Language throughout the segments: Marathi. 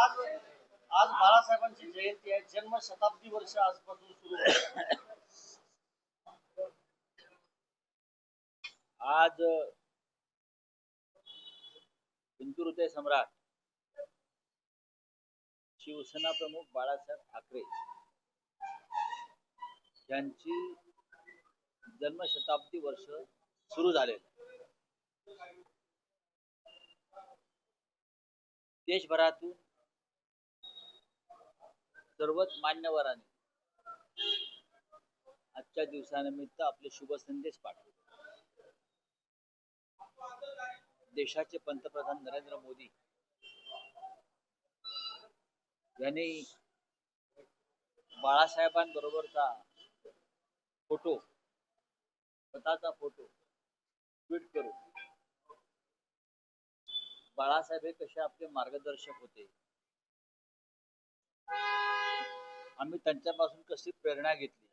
आज आज बाळासाहेबांची जयंती आहे. जन्म शताब्दी वर्ष आजपासून सुरू होते. आज हिंदू हृदय सम्राट शिवसेना प्रमुख बाळासाहेब ठाकरे यांची जन्मशताब्दी वर्ष सुरू झालेलं. देशभरातून सर्वच मान्यवरांनी आजच्या दिवसानिमित्त आपले शुभ संदेश पाठवले. देशाचे पंतप्रधान नरेंद्र मोदी यांनी बाळासाहेबांबरोबरचा फोटो, स्वतःचा फोटो ट्विट करून बाळासाहेब हे कसे आपले मार्गदर्शक होते, आम्ही त्यांच्यापासून कशी प्रेरणा घेतली,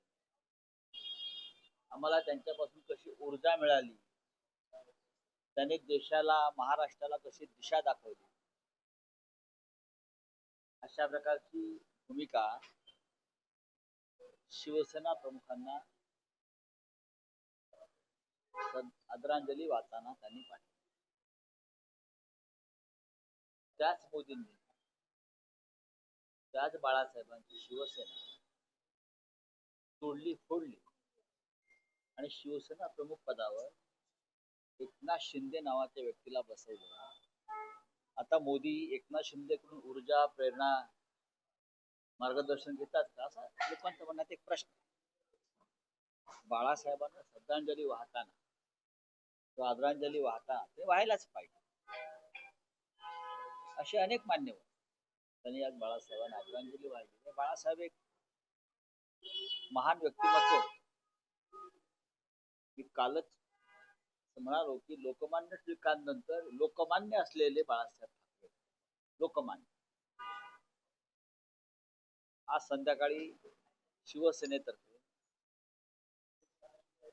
आम्हाला त्यांच्यापासून कशी ऊर्जा मिळाली, त्यांनी देशाला, महाराष्ट्राला कशी दिशा दाखवली, अशा प्रकारची भूमिका शिवसेना प्रमुखांना आदरांजली वाहताना त्यांनी पाहिली. त्याच मोदींनी, त्याच बाळासाहेबांची शिवसेना तोडली फोडली आणि शिवसेना प्रमुख पदावर एकनाथ शिंदे नावाच्या व्यक्तीला बसवलं. आता मोदी एकनाथ शिंदेकडून ऊर्जा, प्रेरणा, मार्गदर्शन घेतात का, असा लोकांच्या मनात एक प्रश्न. बाळासाहेबांना श्रद्धांजली वाहताना, आदरांजली वाहताना ते व्हायलाच पाहिजे. असे अनेक मान्यवर त्यांनी आज बाळासाहेबांना आदरांजली वाहिली. बाळासाहेब एक महान व्यक्तिमत्व. मी कालच म्हणालो की लोकमान्य टिळकांनंतर लोकमान्य असलेले बाळासाहेब ठाकरे लोकमान्य. आज संध्याकाळी शिवसेनेतर्फे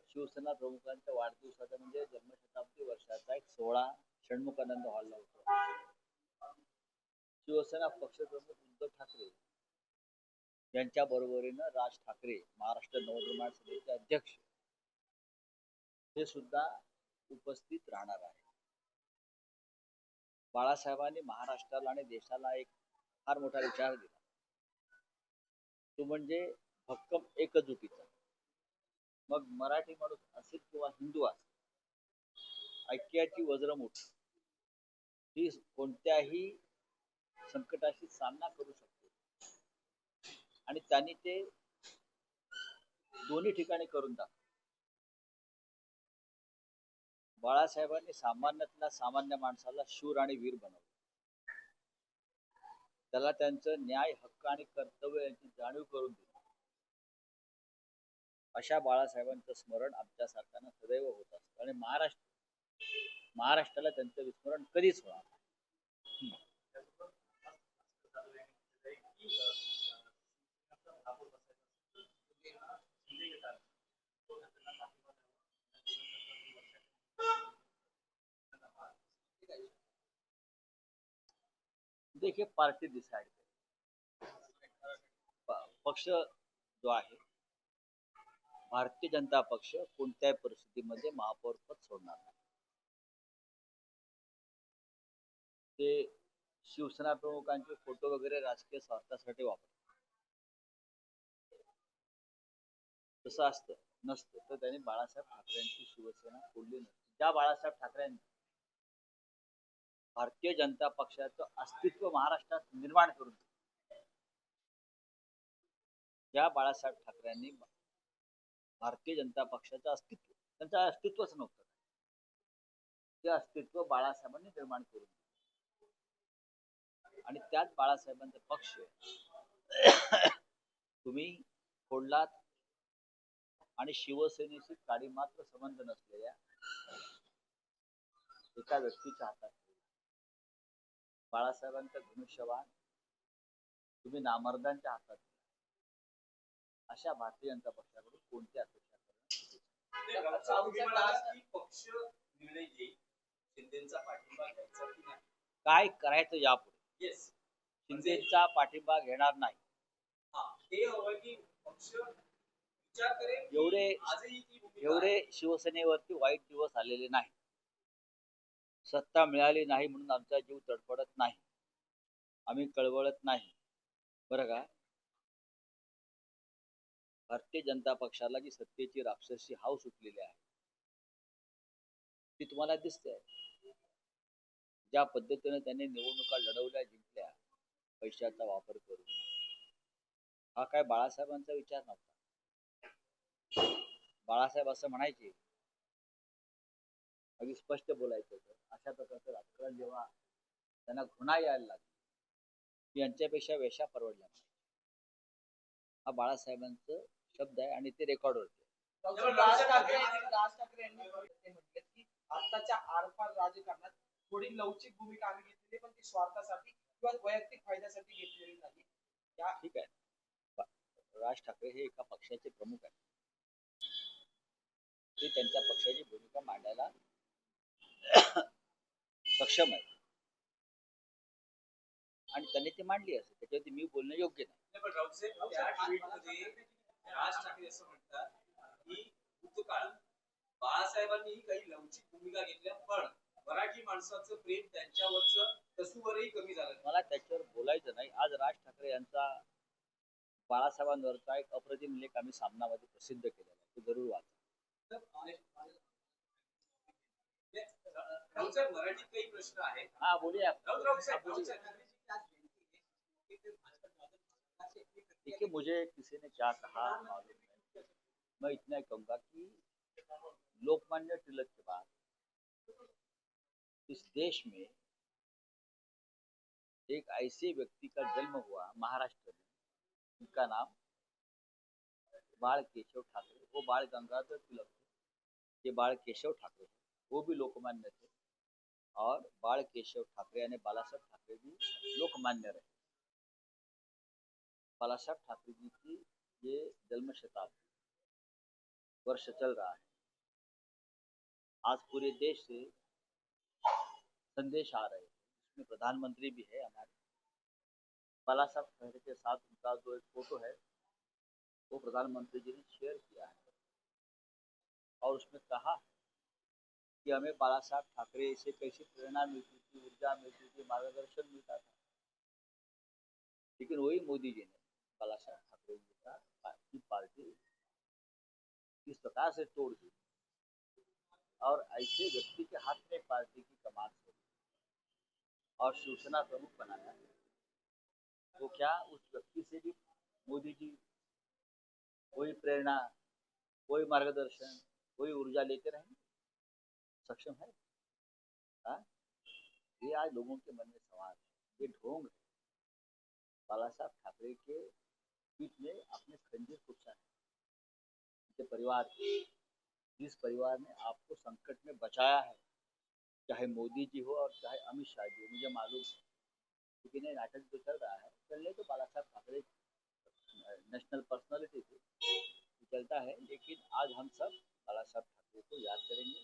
शिवसेना प्रमुखांच्या वाढदिवसाचा म्हणजे जन्मशताब्दी वर्षाचा एक सोहळा षण्मुखानंद हॉलला होता. शिवसेना पक्षप्रमुख उद्धव ठाकरे यांच्या बरोबरीनं राज ठाकरे, महाराष्ट्र नवनिर्माण सेनेचे अध्यक्ष, हे सुद्धा उपस्थित राहणार आहे. बाळासाहेबांनी महाराष्ट्राला आणि देशाला एक फार मोठा विचार दिला, तो म्हणजे भक्कम एकजुटीचा. मग मराठी माणूस असेल किंवा हिंदू असेल, ऐक्याची वज्रमुठ ही कोणत्याही संकटाशी सामना करू शकते आणि त्यांनी ते दोन्ही ठिकाणी करून दाखवलं. बाळासाहेबांनी सामान्यातल्या सामान्य माणसाला शूर आणि वीर बनवलं. त्याला त्यांचं न्याय, हक्क आणि कर्तव्य यांची जाणीव करून दिली. अशा बाळासाहेबांचं स्मरण आमच्या सारख्यांना सदैव होत असतं आणि महाराष्ट्राला त्यांचं विस्मरण कधीच होणार नाही. देखिए, पार्टी डिसाइड पक्ष जो आहे भारतीय जनता पक्ष कोणत्याही परिस्थितीमध्ये महापौर पद सोडणार नाही. ते शिवसेना प्रमुखांचे फोटो वगैरे राजकीय स्वार्थासाठी वापरतात. तसं असतं नसतं तर त्यांनी बाळासाहेब ठाकरेंची शिवसेना फोडली नसती. ज्या बाळासाहेब ठाकरेंनी भारतीय जनता पक्षाचं अस्तित्व महाराष्ट्रात निर्माण करून दिलं, ज्या बाळासाहेब ठाकरेंनी भारतीय जनता पक्षाचं अस्तित्व, त्यांचं अस्तित्वच नव्हतं, ते अस्तित्व बाळासाहेबांनी निर्माण करून दिलं. आणि त्याच बाळासाहेबांचा पक्ष तुम्ही फोडलात आणि शिवसेनेशी काडी मात्र संबंध नसलेल्या एका व्यक्तीच्या हातात बाळासाहेबांचं धनुष्यबाण तुम्ही नामर्दांच्या हातात, अशा भारतीय जनता पक्षाकडून कोणती अपेक्षा पक्ष निर्णय घेईल शिंदेचा पाठिंबा घ्यायचा की नाही, काय करायचं यापुढे. शिंदेचा पाठिंबा घेणार नाही. हा हे हवं की पक्ष विचार करेल एवढे आजही ती भूमिका एवढे आहे. शिवसेनेवरती वाईट दिवस आलेले नाही. सत्ता मिळाली नाही म्हणून आमचा जीव तडफडत नाही, आम्ही कळवळत नाही, बरं का. भारतीय जनता पक्षाला जी सत्तेची राक्षसी हाव सुटलेली आहे ती तुम्हाला दिसते. ज्या पद्धतीने त्यांनी निवडणुका लढवल्या, जिंकल्या, पैशाचा वापर करून, हा काय बाळासाहेबांचा विचार नव्हता. बाळासाहेब असं म्हणायचे, अगदी स्पष्ट बोलायचं होतं, अशा प्रकारचं राजकारण जेव्हा त्यांना गुन्हा यायला लागला, यांच्यापेक्षा वेशा परवडल्या नाही. हा बाळासाहेबांचं शब्द आहे आणि ते रेकॉर्ड होते. राज ठाकरे यांनी म्हटले की आताच्या आरपार राजकारणात थोडी लवचिक भूमिका आम्ही घेतलेली, पण ती स्वार्थासाठी किंवा वैयक्तिक फायद्यासाठी घेतलेली नाही. ठीक आहे. राज ठाकरे हे एका पक्षाचे प्रमुख आहेत. ते त्यांच्या पक्षाची भूमिका मांडायला सक्षम आहे आणि त्यांनी ती मांडली असेल, त्याच्यावरती मी बोलणं योग्य नाही. पण राऊतसाहेब त्या ट्विटमध्ये राज ठाकरे असं म्हणतात की भूतकाळ बाळासाहेबांनीही काही लवचिक भूमिका घेतल्या, पण मराठी माणसाचं प्रेम त्यांच्यावरचं तसूवरही कमी झालं. मला त्याच्यावर बोलायचं नाही. आज राज ठाकरे यांचा बाळासाहेबांवरचा एक अप्रतिम लेख आम्ही सामनामध्ये प्रसिद्ध केलेला आहे, तो जरूर वाचा. राऊतसाहेब मराठीत काही प्रश्न आहेत. हा, बोलूया. देखिए, मुझे किसी ने क्या कहा मालूम नहीं, मैं इतना ही कहूँगा कि लोकमान्य तिलक के बाद इस देश में एक ऐसे व्यक्ति का जन्म हुआ महाराष्ट्र में, उनका नाम बाळ केशव ठाकरे, वो बाळ गंगाधर तिलक थे, ये बाळ केशव ठाकरे, वो भी लोकमान्य थे, और बाळ केशव ठाकरे यानी बालासाहेब ठाकरे भी लोकमान्य रहे. बालासाहेब ठाकरे जी की ये जन्म शताब्दी वर्ष चल रहा है. आज पूरे देश से संदेश आ रहे हैं, इसमें प्रधानमंत्री भी है हमारे. बालासाहेब ठाकरे के साथ उनका जो एक फोटो है वो प्रधानमंत्री जी ने शेयर किया है और उसमें कहा कि हमें बालासाहेब ठाकरे से कैसी प्रेरणा मिलती थी, ऊर्जा मिलती थी, मार्गदर्शन मिलता था. लेकिन वही मोदी जी ने बालासाहेब ठाकरे जी की पार्टी इस प्रकार से तोड़ दी और ऐसे व्यक्ति के हाथ में पार्टी की कमान छोड़ी और शिवसेना प्रमुख बनाया. वो क्या उस व्यक्ति से भी मोदी जी कोई प्रेरणा, कोई मार्गदर्शन, कोई ऊर्जा लेते रहेंगे? सक्षम है? हाँ? ये आज लोगों के मन में सवाल है, ये ढोंग है. बालासाहेब ठाकरे के पीठ में अपने खंजीर खुपसा है, उनके परिवार, जिस परिवार ने आपको संकट में बचाया है, चाहे मोदी जी हो और चाहे अमित शाह जी हो, मुझे मालूम है. लेकिन ये नाटक जो चल रहा है, चलने तो बालासाहेब ठाकरे नेशनल पर्सनालिटी थी, चलता है, लेकिन आज हम सब बालासाहेब ठाकरे को याद करेंगे,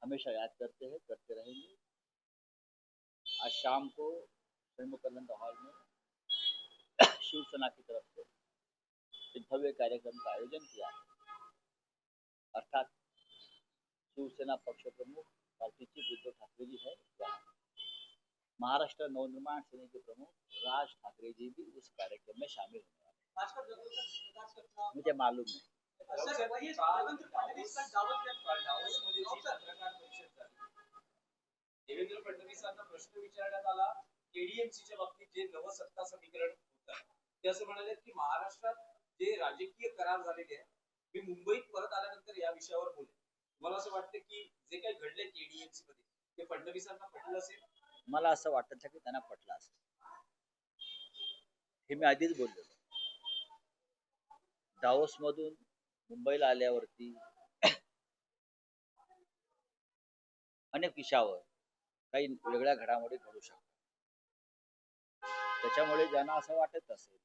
हमेशा याद करते हैं, करते रहेंगे. आज शाम को षण्मुखानंद हॉल में शिवसेना की तरफ से एक भव्य कार्यक्रम का आयोजन किया है. अर्थात शिवसेना पक्ष प्रमुख पार्टी चीफ उद्धव ठाकरे जी है, महाराष्ट्र नवनिर्माण सेना के प्रमुख राज ठाकरे जी भी उस कार्यक्रम में शामिल होने वाले हैं. मुझे मालूम नहीं. देवेंद्र फडणवीसांना प्रश्न विचारण्यात आला केडीएमसीच्या बाबतीत जे नवसत्ता समीकरण होत आहे, ते असं म्हणाले की महाराष्ट्रात जे राजकीय करार झालेले आहेत, मी मुंबईत परत आल्यानंतर या विषयावर बोलेन. मला असं वाटतं की जे काही घडले केडीएमसी मध्ये ते फडणवीसांना पटलं असेल. मला असं वाटतं की त्यांना पटलं असेल, हे मी आधीच बोललेलो. दावोस मधून मुंबईला आल्यावरती अनेक विषयावर काही वेगळ्या घडामोडी घडू शकतात. त्याच्यामुळे ज्यांना असं वाटत असेल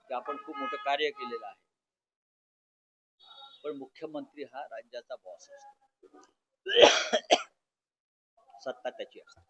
की आपण खूप मोठं कार्य केलेलं आहे, पण मुख्यमंत्री हा राज्याचा बॉस असतो, सत्ता त्याची असते.